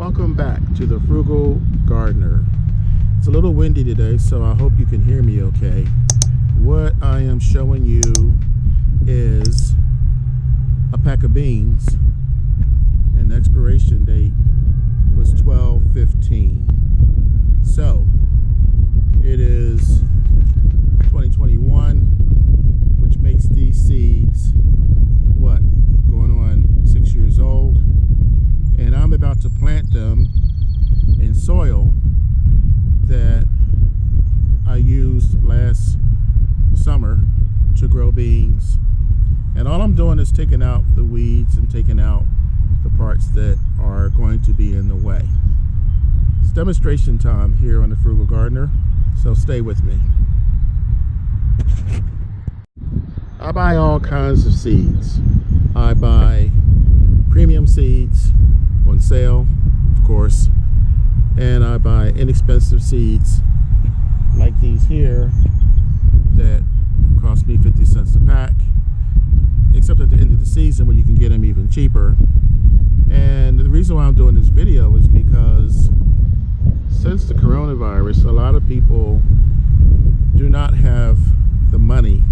Welcome back to the Frugal Gardener. It's a little windy today, so I hope you can hear me okay. What I am showing you is a pack of beans, and the expiration date was 12/15. So it is 2021, which makes these seeds going on 6 years old, and I'm about to plant them in soil that I used last summer to grow beans. And all I'm doing is taking out the weeds and taking out the parts that are going to be in the way. It's demonstration time here on the Frugal Gardener, so stay with me. I buy all kinds of seeds. I buy premium seeds on sale, of course, and I buy inexpensive seeds like these here that cost me 50 cents a pack, except at the end of the season where you can get them even cheaper. And the reason why I'm doing this video is because since the coronavirus, a lot of people do not have the money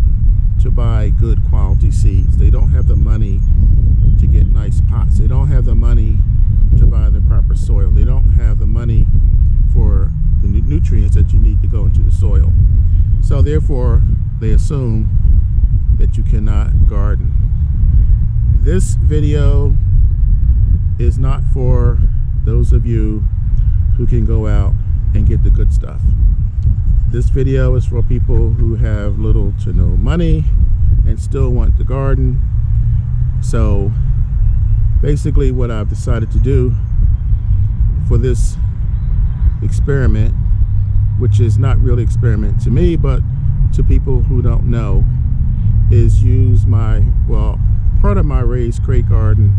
to buy good quality seeds. They don't have the money to get nice pots. They don't have the money to buy the proper soil. They don't have the money for the nutrients that you need to go into the soil. So therefore, they assume that you cannot garden. This video is not for those of you who can go out and get the good stuff. This video is for people who have little to no money and still want to garden. So basically what I've decided to do for this experiment, which is not really experiment to me, but to people who don't know, is use part of my raised crate garden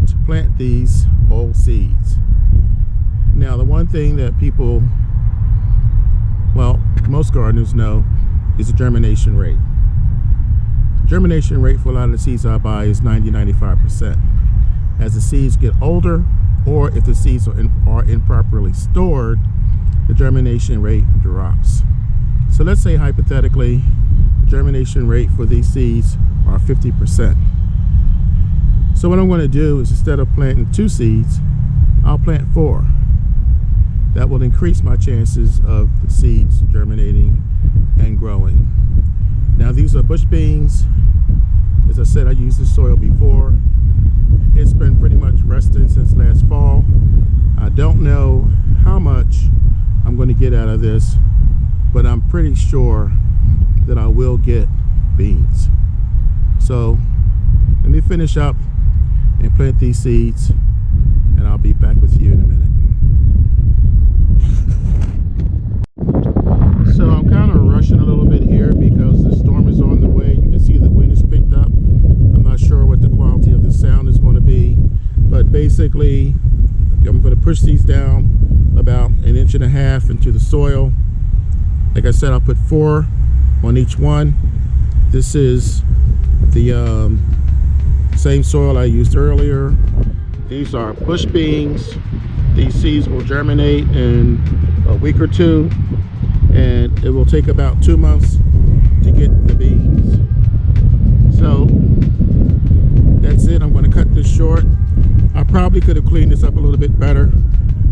to plant these old seeds. Now, the one thing that most gardeners know is the germination rate. Germination rate for a lot of the seeds I buy is 90-95%. As the seeds get older, or if the seeds are improperly stored, the germination rate drops. So let's say hypothetically, germination rate for these seeds are 50%. So what I'm going to do is, instead of planting 2 seeds, I'll plant 4. That will increase my chances of the seeds germinating and growing. Now, these are bush beans. As I said, I used this soil before. It's been pretty much resting since last fall. I don't know how much I'm going to get out of this, but I'm pretty sure that I will get beans. So let me finish up and plant these seeds, and I'll be back with you in a minute. So I'm kind of rushing a little bit here because the storm is on the way. You can see the wind is picked up. I'm not sure what the quality of the sound is going to be, but basically I'm going to push these down about 1.5 inches into the soil. Like I said, I'll put 4 on each one. This is the same soil I used earlier. These are bush beans. These seeds will germinate in a week or 2, and it will take about 2 months to get the beans. So that's it. I'm going to cut this short. I probably could have cleaned this up a little bit better,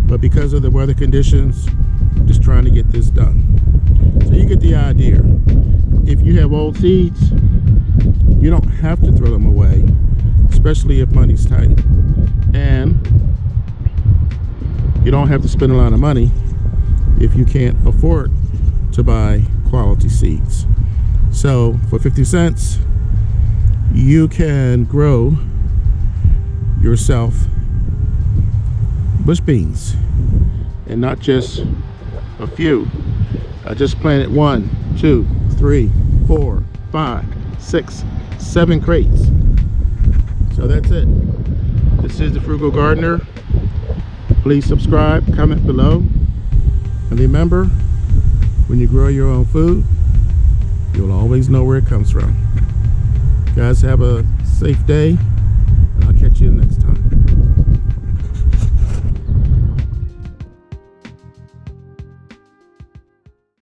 but because of the weather conditions, I'm just trying to get this done. So you get the idea. If you have old seeds, you don't have to throw them away, especially if money's tight. And you don't have to spend a lot of money if you can't afford to buy quality seeds. So for 50 cents, you can grow yourself bush beans, and not just a few. I just planted 1, 2, 3, 4, 5, 6, 7 crates. So that's it. This is the Frugal Gardener. Please subscribe, comment below, and remember, when you grow your own food, you'll always know where it comes from. Guys, have a safe day, and I'll catch you next time.